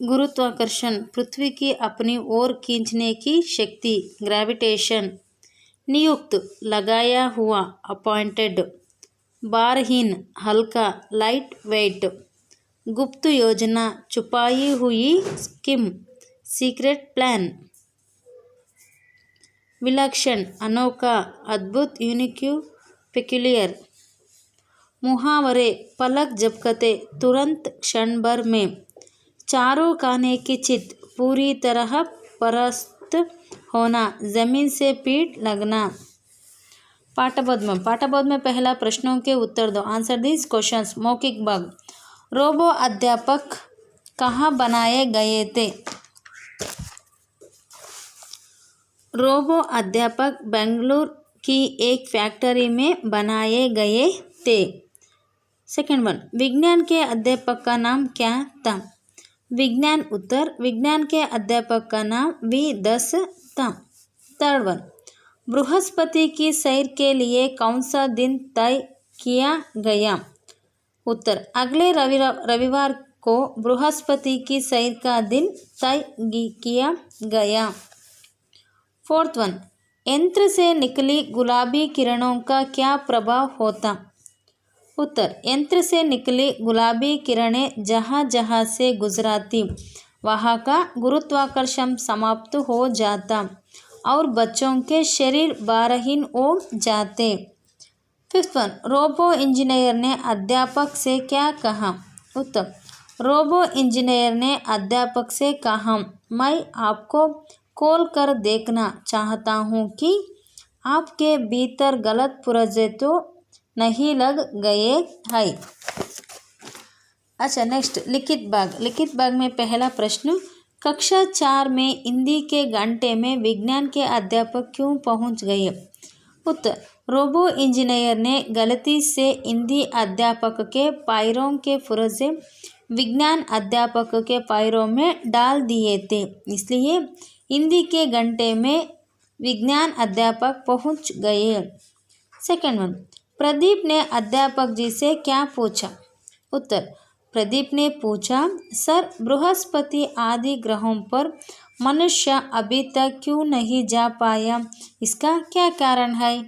गुरुत्वाकर्षण, पृथ्वी की अपनी ओर खींचने की शक्ति, ग्रेविटेशन। नियुक्त, लगाया हुआ, अपॉइंटेड। भारहीन, हल्का, लाइट वेट। गुप्त योजना, छुपाई हुई स्कीम, सीक्रेट प्लान। विलक्षण, अनोखा, अद्भुत, यूनिक, पेक्यूलियर। मुहावरे, पलक झपकते, तुरंत, क्षण भर में। चारों खाने की चित, पूरी तरह परास्त होना, जमीन से पीठ लगना। पाठबोध में पहला प्रश्नों के उत्तर दो। Answer this questions. मौखिक भाग। रोबो अध्यापक कहाँ बनाए गए थे? रोबो अध्यापक बेंगलुरु की एक फैक्ट्री में बनाए गए थे। सेकंड वन, विज्ञान के अध्यापक का नाम क्या था? विज्ञान उत्तर, विज्ञान के अध्यापक का नाम V10 था। थर्ड वन, बृहस्पति की सैर के लिए कौन सा दिन तय किया गया? उत्तर, अगले रविवार को बृहस्पति की सैर का दिन तय किया गया। फोर्थ वन, यंत्र से निकली गुलाबी किरणों का क्या प्रभाव होता? उत्तर, यंत्र से निकली गुलाबी किरणें जहाँ जहाँ से गुजराती वहाँ का गुरुत्वाकर्षण समाप्त हो जाता और बच्चों के शरीर भारहीन हो जाते। फिफ्थ वन, रोबो इंजीनियर ने अध्यापक से क्या कहा? उत्तर, रोबो इंजीनियर ने अध्यापक से कहा, मैं आपको खोल कर देखना चाहता हूँ कि आपके भीतर गलत पुर्जे तो नहीं लग गए हैं। अच्छा, नेक्स्ट लिखित भाग। लिखित भाग में पहला प्रश्न, कक्षा 4 में हिंदी के घंटे में विज्ञान के अध्यापक क्यों पहुंच गए? उत्तर, रोबो इंजीनियर ने गलती से हिंदी अध्यापक के पैरों के पुर्जे विज्ञान अध्यापक के पैरों में डाल दिए थे, इसलिए हिंदी के घंटे में विज्ञान अध्यापक पहुंच गए। सेकंड वन, प्रदीप ने अध्यापक जी से क्या पूछा? उत्तर, प्रदीप ने पूछा, सर बृहस्पति आदि ग्रहों पर मनुष्य अभी तक क्यों नहीं जा पाया, इसका क्या कारण है?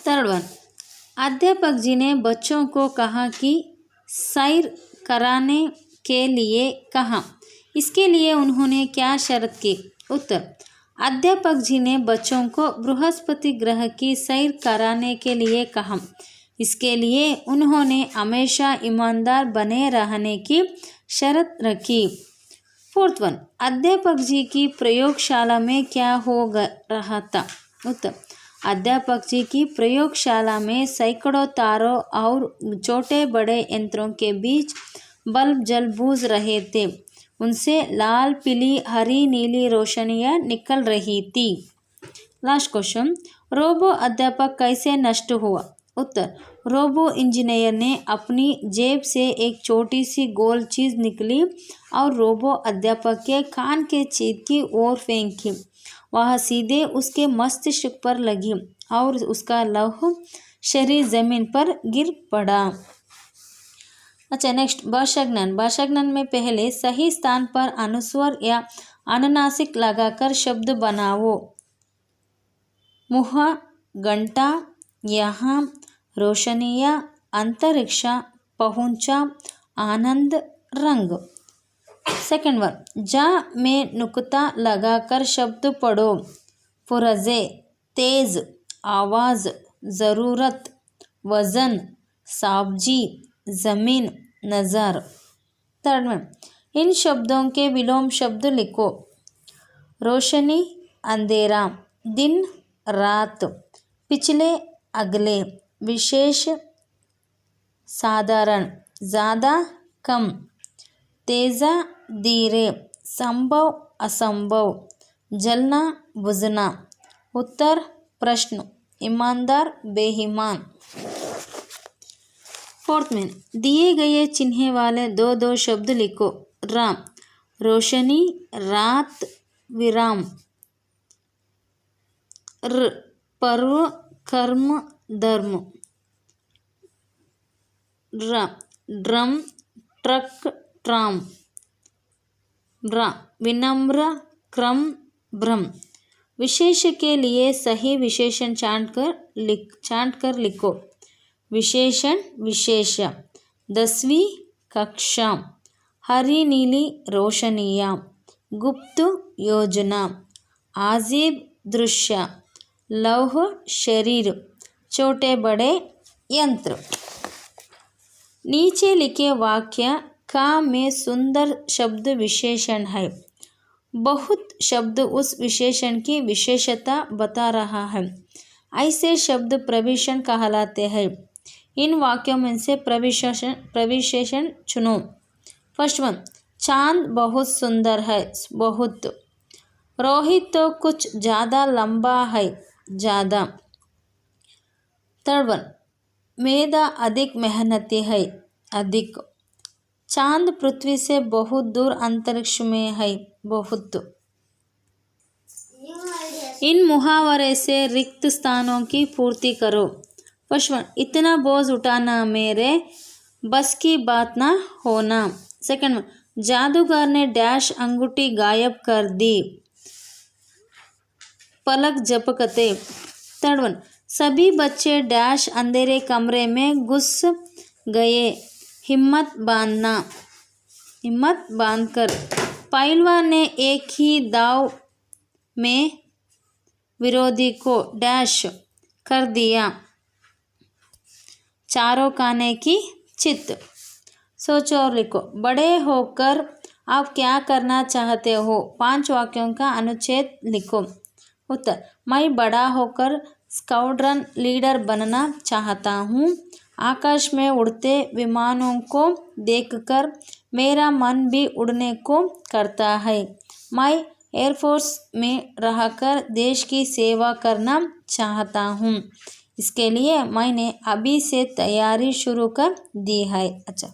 थर्ड वन, अध्यापक जी ने बच्चों को कहा कि सैर कराने के लिए कहा, इसके लिए उन्होंने क्या शर्त की? उत्तर, अध्यापक जी ने बच्चों को बृहस्पति ग्रह की सैर कराने के लिए कहा, इसके लिए उन्होंने हमेशा ईमानदार बने रहने की शर्त रखी। फोर्थ वन, अध्यापक जी की प्रयोगशाला में क्या हो रहा था? उत्तर, अध्यापक जी की प्रयोगशाला में सैकड़ों तारों और छोटे बड़े यंत्रों के बीच बल्ब जल बूझ रहे थे, उनसे लाल, पीली, हरी, नीली रोशनियाँ निकल रही थी। लास्ट क्वेश्चन, रोबो अध्यापक कैसे नष्ट हुआ? उत्तर, रोबो इंजीनियर ने अपनी जेब से एक छोटी सी गोल चीज़ निकली और रोबो अध्यापक के कान के छेद की ओर फेंकी। वह सीधे उसके मस्तिष्क पर लगी और उसका लौह शरीर जमीन पर गिर पड़ा। अच्छा, नेक्स्ट भाषा ज्ञान। भाषा ज्ञान में पहले सही स्थान पर अनुस्वर या अनुनासिक लगाकर शब्द बनाओ। मुँह, घंटा, यहाँ, रोशनिया, अंतरिक्षा, पहुँचा, आनंद, रंग। सेकंड वन, जा में नुक्ता लगाकर शब्द पढ़ो। पुर्जे, तेज, आवाज़, ज़रूरत, वज़न, सब्जी, ज़मीन, नज़र। थर्ड में, इन शब्दों के विलोम शब्द लिखो। रोशनी, अंधेरा, दिन, रात, पिछले, अगले, विशेष, साधारण, ज़्यादा, कम, तेज़ा, धीरे, संभव, असंभव, जलना, बुझना। उत्तर, प्रश्न, ईमानदार, बेईमान। फोर्थ में, दिए गए चिन्ह वाले दो दो शब्द लिखो। राम, रोशनी, रात, विराम। पर्व कर्म धर्म। Drum truck tram. विनम्र क्रम भ्रम। विशेष के लिए सही विशेषण छांट कर लिखो। विशेषण विशेष। 10वीं कक्षा। हरी नीली रोशनियाँ। गुप्त योजना। अजीब दृश्य। लौह शरीर। छोटे बड़े यंत्र। नीचे लिखे वाक्य का में सुंदर शब्द विशेषण है। बहुत शब्द उस विशेषण की विशेषता बता रहा है। ऐसे शब्द प्रविशेषण कहलाते हैं। इन वाक्यों में से प्रविशेषण चुनो। फर्स्ट वन, चांद बहुत सुंदर है। बहुत। रोहित तो कुछ ज़्यादा लंबा है। ज़्यादा। थर्ड वन, मेधा अधिक मेहनती है। अधिक। चांद पृथ्वी से बहुत दूर अंतरिक्ष में है। बहुत। इन मुहावरे से रिक्त स्थानों की पूर्ति करो। फर्स्ट वन, इतना बोझ उठाना मेरे बस की बात ना होना। सेकंड वन, जादूगर ने डैश अंगूठी गायब कर दी। पलक झपकते। थर्ड वन, सभी बच्चे डैश अंधेरे कमरे में घुस गए। हिम्मत बांधना। हिम्मत बांधकर। पहलवान ने एक ही दाव में विरोधी को डैश कर दिया। चारों खाने की चित। सोचो और लिखो। बड़े होकर आप क्या करना चाहते हो? 5 वाक्यों का अनुच्छेद लिखो। उत्तर, मैं बड़ा होकर स्क्वाड्रन लीडर बनना चाहता हूँ। आकाश में उड़ते विमानों को देखकर मेरा मन भी उड़ने को करता है। मैं एयरफोर्स में रहकर देश की सेवा करना चाहता हूँ। इसके लिए मैंने अभी से तैयारी शुरू कर दी है। अच्छा।